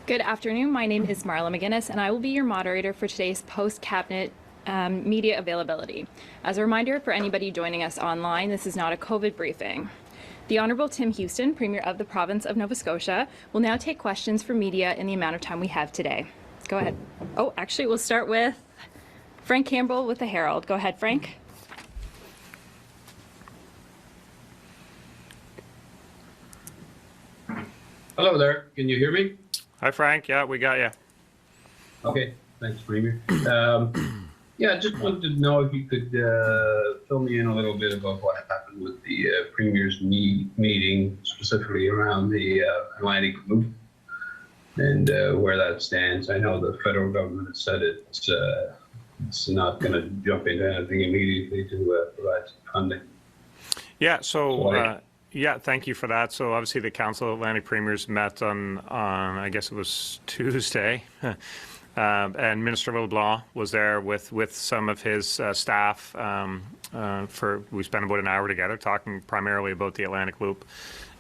Good afternoon. My name is Marla McGinnis, and I will be your moderator for today's post-cabinet media availability. As a reminder for anybody joining us online, this is not a COVID briefing. The Honourable Tim Houston, Premier of the Province of Nova Scotia, will now take questions from media in the amount of time we have today. Go ahead. Oh, actually, we'll start with Frank Campbell with the Herald. Go ahead, Frank. Hello there. Can you hear me? Hi, Frank. Yeah, we got you. Okay. Thanks, Premier. Yeah, just wanted to know if you could fill me in a little bit about what happened with the Premier's meeting, specifically around the Atlantic Loop and where that stands. I know the federal government has said it's not going to jump into anything immediately to provide some funding. Yeah, so yeah, thank you for that. So obviously the Council of Atlantic Premiers met on I guess it was Tuesday. And Minister LeBlanc was there with some of his staff. We spent about an hour together talking primarily about the Atlantic Loop.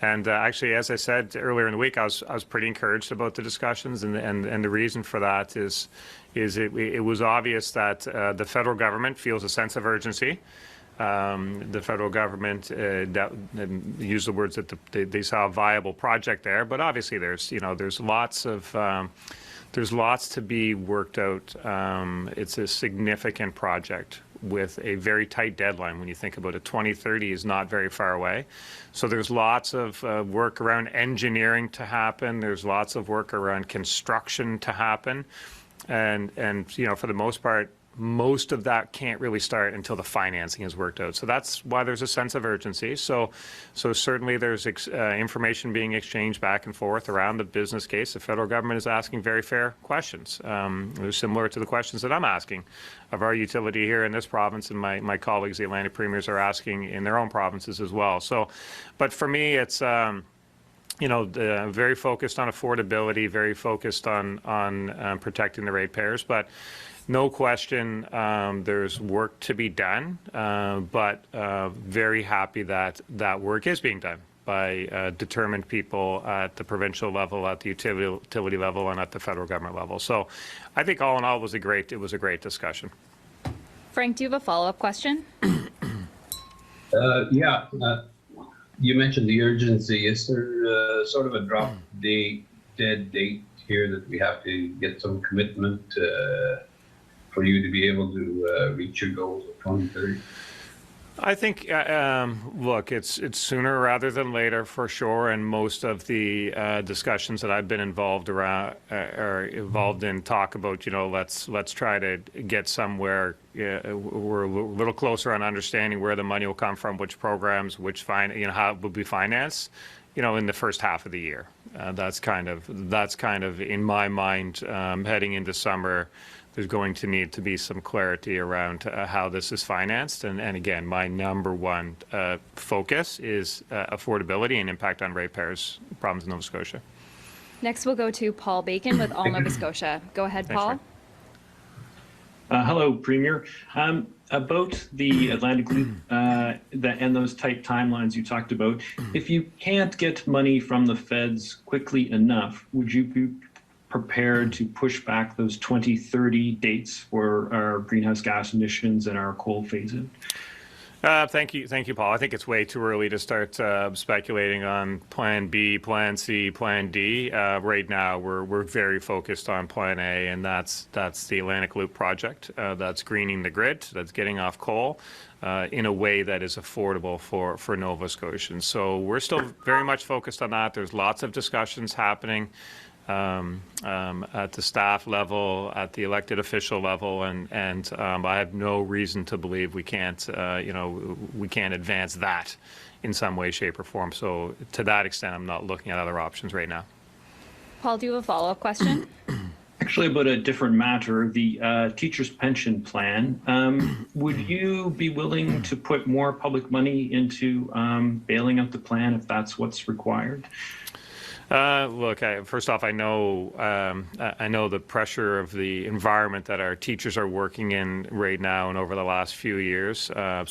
And actually, as I said earlier in the week, I was pretty encouraged about the discussions, and the reason for that is it was obvious that the federal government feels a sense of urgency. The federal government used the words that they saw a viable project there, but obviously there's lots to be worked out. It's a significant project with a very tight deadline. When you think about it, 2030 is not very far away. So there's lots of work around engineering to happen. There's lots of work around construction to happen, and for the most part, most of that can't really start until the financing is worked out. So that's why there's a sense of urgency. So certainly there's information being exchanged back and forth around the business case. The federal government is asking very fair questions. They're similar to the questions that I'm asking of our utility here in this province, and my colleagues, the Atlantic Premiers, are asking in their own provinces as well. So, but for me, it's very focused on affordability, very focused on protecting the ratepayers, but no question, there's work to be done, but very happy that that work is being done by determined people at the provincial level, at the utility level, and at the federal government level. So I think all in all, it was a great discussion. Frank, do you have a follow-up question? Yeah. You mentioned the urgency. Is there sort of a dead date here that we have to get some commitment for you to be able to reach your goals of 2030? I think, look, it's sooner rather than later for sure, and most of the discussions that I've been involved in talk about, let's try to get somewhere. We're a little closer on understanding where the money will come from, which programs, how it will be financed, in the first half of the year. That's kind of in my mind heading into summer. There's going to need to be some clarity around how this is financed. And again, my number one focus is affordability and impact on ratepayers, province of Nova Scotia. Next, we'll go to Paul Bacon with All Nova Scotia. Go ahead, Paul. Hello, Premier. About the Atlantic Loop and those tight timelines you talked about, if you can't get money from the feds quickly enough, would you be prepared to push back those 2030 dates for our greenhouse gas emissions and our coal phase-in? Thank you, Paul. I think it's way too early to start speculating on Plan B, Plan C, Plan D. Right now, we're very focused on Plan A, and that's the Atlantic Loop project. That's greening the grid. That's getting off coal in a way that is affordable for Nova Scotians. So we're still very much focused on that. There's lots of discussions happening at the staff level, at the elected official level, and I have no reason to believe we can't advance that in some way, shape, or form. So to that extent, I'm not looking at other options right now. Paul, do you have a follow-up question? Actually, about a different matter, the teachers' pension plan. Would you be willing to put more public money into bailing out the plan if that's what's required? Look, first off, I know the pressure of the environment that our teachers are working in right now and over the last few years. They're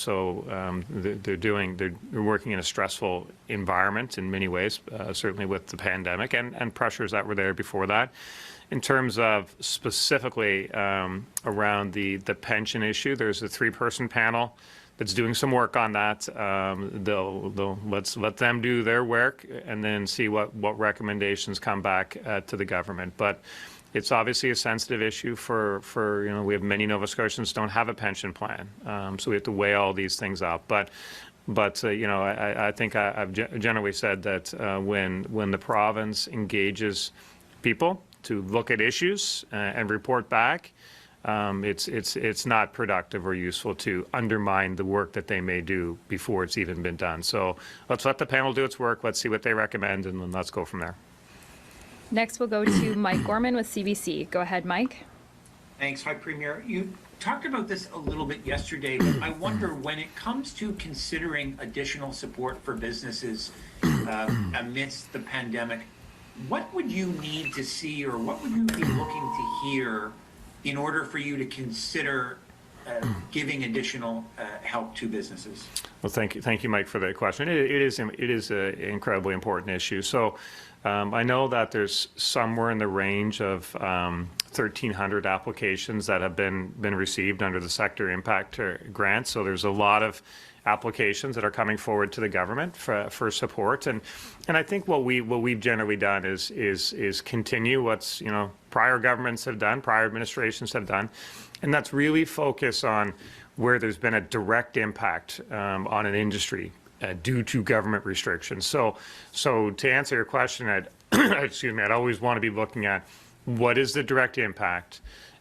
working in a stressful environment in many ways, certainly with the pandemic and pressures that were there before that. In terms of specifically around the pension issue, there's a 3-person panel that's doing some work on that. Let's let them do their work and then see what recommendations come back to the government. But it's obviously a sensitive issue for we have many Nova Scotians don't have a pension plan, so we have to weigh all these things up. But I think I've generally said that when the province engages people to look at issues and report back, it's not productive or useful to undermine the work that they may do before it's even been done. So let's let the panel do its work. Let's see what they recommend, and then let's go from there. Next, we'll go to Mike Gorman with CBC. Go ahead, Mike. Thanks. Hi, Premier. You talked about this a little bit yesterday, but I wonder when it comes to considering additional support for businesses amidst the pandemic, what would you need to see or what would you be looking to hear in order for you to consider giving additional help to businesses? Well, thank you, Mike, for that question. It is an incredibly important issue. So I know that there's somewhere in the range of 1,300 applications that have been received under the Sector Impact Grant. So there's a lot of applications that are coming forward to the government for support, and I think what we've generally done is continue what's prior governments have done, prior administrations have done, and that's really focus on where there's been a direct impact on an industry due to government restrictions. So to answer your question, I'd always want to be looking at what is the direct impact,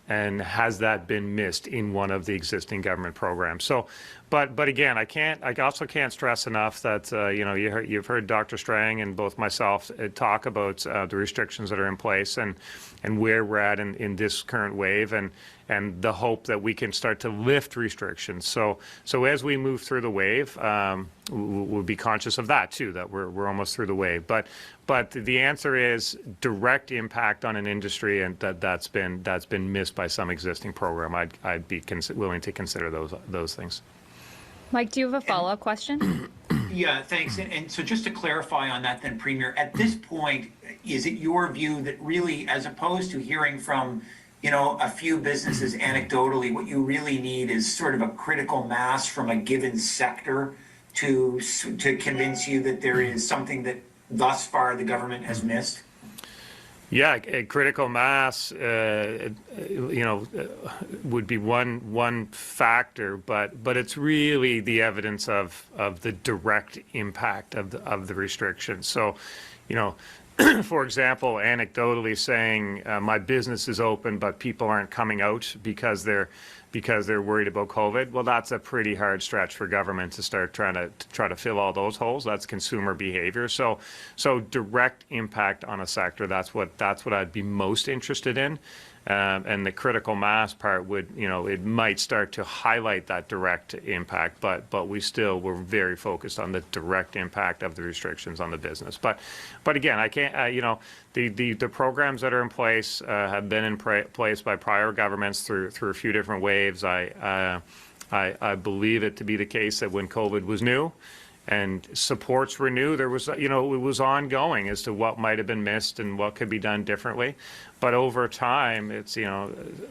and has that been missed in one of the existing government programs. So, but again, I also can't stress enough that you've heard Dr. Strang and both myself talk about the restrictions that are in place and where we're at in this current wave, and the hope that we can start to lift restrictions. So as we move through the wave, we'll be conscious of that too, that we're almost through the wave. But the answer is direct impact on an industry, and that's been missed by some existing program. I'd be willing to consider those things. Mike, do you have a follow-up question? Yeah, thanks. And so just to clarify on that then, Premier, at this point, is it your view that really, as opposed to hearing from a few businesses anecdotally, what you really need is sort of a critical mass from a given sector to convince you that there is something that thus far the government has missed? Yeah, a critical mass, would be one factor, but it's really the evidence of the direct impact of the restrictions. So, for example, anecdotally saying my business is open, but people aren't coming out because they're worried about COVID. Well, that's a pretty hard stretch for government to start trying to fill all those holes. That's consumer behavior. So direct impact on a sector. That's what I'd be most interested in. And the critical mass part would, it might start to highlight that direct impact, but we're very focused on the direct impact of the restrictions on the business. But again, I can't, the programs that are in place have been in place by prior governments through a few different waves. I believe it to be the case that when COVID was new and supports were new, there was, it was ongoing as to what might have been missed and what could be done differently. But over time, it's,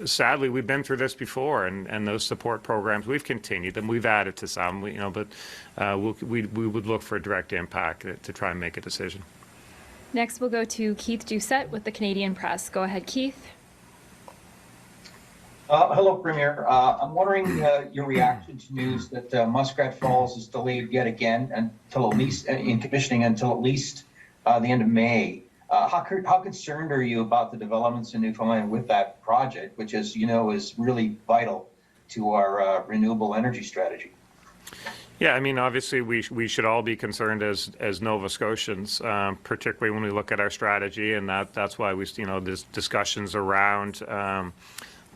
sadly, we've been through this before, and those support programs, we've continued them, we've added to some, but we would look for a direct impact to try and make a decision. Next, we'll go to Keith Doucette with the Canadian Press. Go ahead, Keith. Hello, Premier. I'm wondering your reaction to news that Muskrat Falls is delayed yet again until at least in commissioning until at least the end of May. How concerned are you about the developments in Newfoundland with that project, which, as you know, is really vital to our renewable energy strategy? Yeah, I mean, obviously, we should all be concerned as Nova Scotians, particularly when we look at our strategy, and that's why this discussions around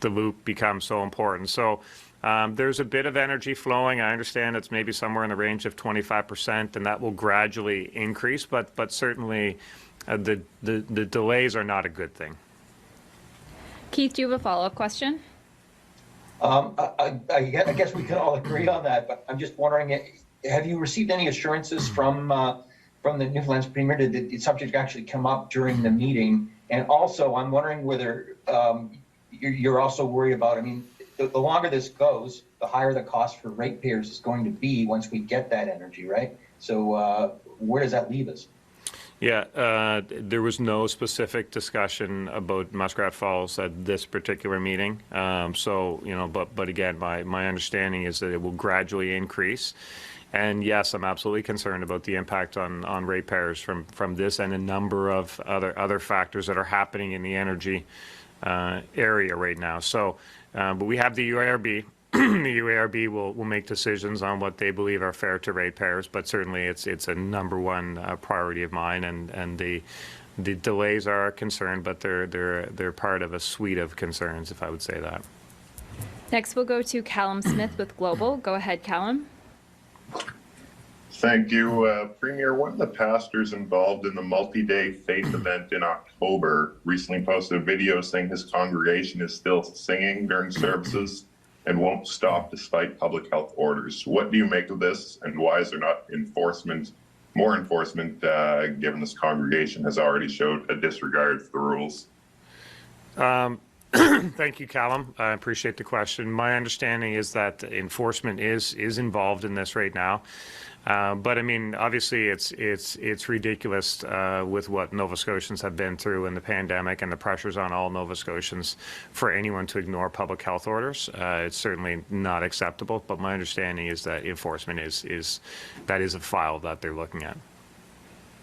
the loop become so important. So there's a bit of energy flowing. I understand it's maybe somewhere in the range of 25%, and that will gradually increase, but certainly the delays are not a good thing. Keith, do you have a follow-up question? I guess we can all agree on that, but I'm just wondering, have you received any assurances from the Newfoundland's Premier? Did the subject actually come up during the meeting? And also, I'm wondering whether you're also worried about, I mean, the longer this goes, the higher the cost for ratepayers is going to be once we get that energy, right? So where does that leave us? Yeah, there was no specific discussion about Muskrat Falls at this particular meeting. So, you know, but again, my understanding is that it will gradually increase. And yes, I'm absolutely concerned about the impact on ratepayers from this and a number of other factors that are happening in the energy area right now. So, but we have the UARB. The UARB will make decisions on what they believe are fair to ratepayers, but certainly it's a number one priority of mine, and the delays are a concern, but they're part of a suite of concerns, if I would say that. Next, we'll go to Callum Smith with Global. Go ahead, Callum. Thank you, Premier. One of the pastors involved in the multi-day faith event in October recently posted a video saying his congregation is still singing during services and won't stop despite public health orders. What do you make of this, and why is there not more enforcement, given this congregation has already showed a disregard for the rules? Thank you, Callum. I appreciate the question. My understanding is that enforcement is involved in this right now. But I mean, obviously, it's ridiculous with what Nova Scotians have been through in the pandemic and the pressures on all Nova Scotians for anyone to ignore public health orders. It's certainly not acceptable. But my understanding is that enforcement is a file that they're looking at.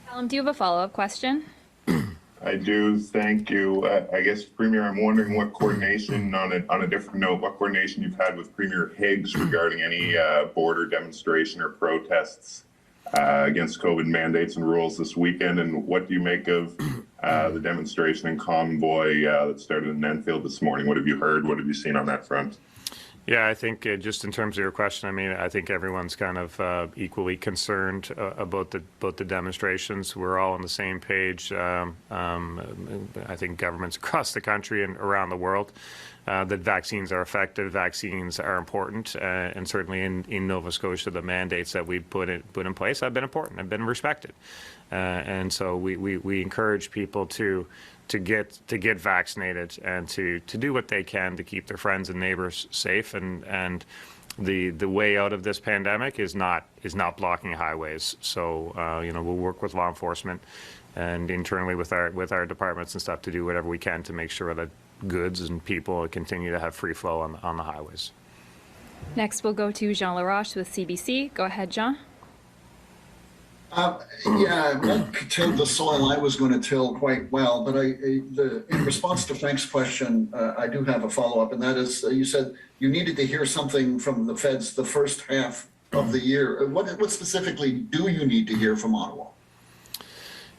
Callum, do you have a follow-up question? I do, thank you. I guess, Premier, I'm wondering what coordination, on a different note, what coordination you've had with Premier Higgs regarding any border demonstration or protests against COVID mandates and rules this weekend, and what do you make of the demonstration and convoy that started in Enfield this morning? What have you heard? What have you seen on that front? Yeah, I think just in terms of your question, I mean, I think everyone's kind of equally concerned about the demonstrations. We're all on the same page. I think governments across the country and around the world that vaccines are effective, vaccines are important, and certainly in Nova Scotia, the mandates that we've put in place have been important, have been respected, and so we encourage people to get vaccinated and to do what they can to keep their friends and neighbors safe, and the way out of this pandemic is not blocking highways. So you know, we'll work with law enforcement and internally with our departments and stuff to do whatever we can to make sure that goods and people continue to have free flow on the highways. Next, we'll go to Jean Laroche with CBC. Go ahead, Jean. Yeah, I won't till the soil I was going to till quite well, but in response to Frank's question, I do have a follow-up, and that is, you said you needed to hear something from the feds the first half of the year. What specifically do you need to hear from Ottawa?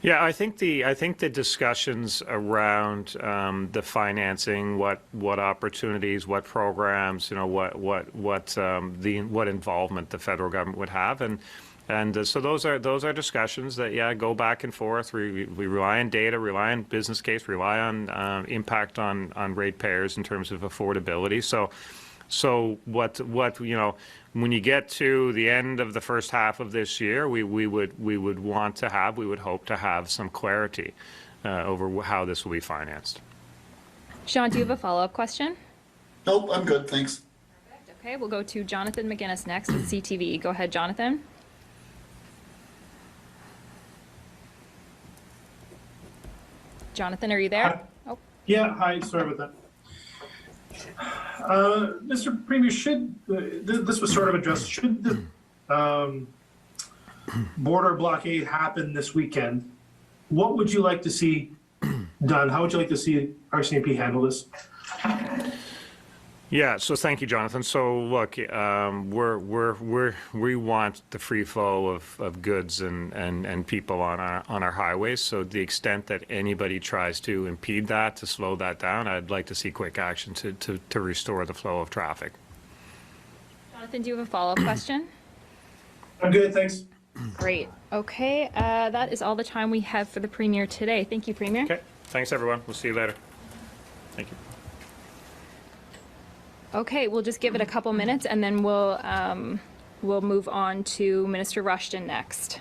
Yeah, I think the discussions around the financing, what opportunities, what programs, you know, what involvement the federal government would have, and so those are discussions that go back and forth. We rely on data, rely on business case, rely on impact on ratepayers in terms of affordability. So what you know, when you get to the end of the first half of this year, we would hope to have some clarity over how this will be financed. Sean, do you have a follow-up question? Nope, I'm good, thanks. Perfect. Okay, we'll go to Jonathan McGuinness next with CTV. Go ahead, Jonathan. Jonathan, are you there? Hi. Oh. Yeah, hi, sorry about that. Mr. Premier, this was sort of addressed, should the border blockade happen this weekend, what would you like to see done? How would you like to see RCMP handle this? Yeah, so thank you, Jonathan. So look, we want the free flow of goods and people on our highways. So the extent that anybody tries to impede that, to slow that down, I'd like to see quick action to restore the flow of traffic. Jonathan, do you have a follow-up question? I'm good, thanks. Great. Okay, that is all the time we have for the Premier today. Thank you, Premier. Okay, thanks everyone. We'll see you later. Thank you. Okay, we'll just give it a couple minutes and then we'll move on to Minister Rushton next.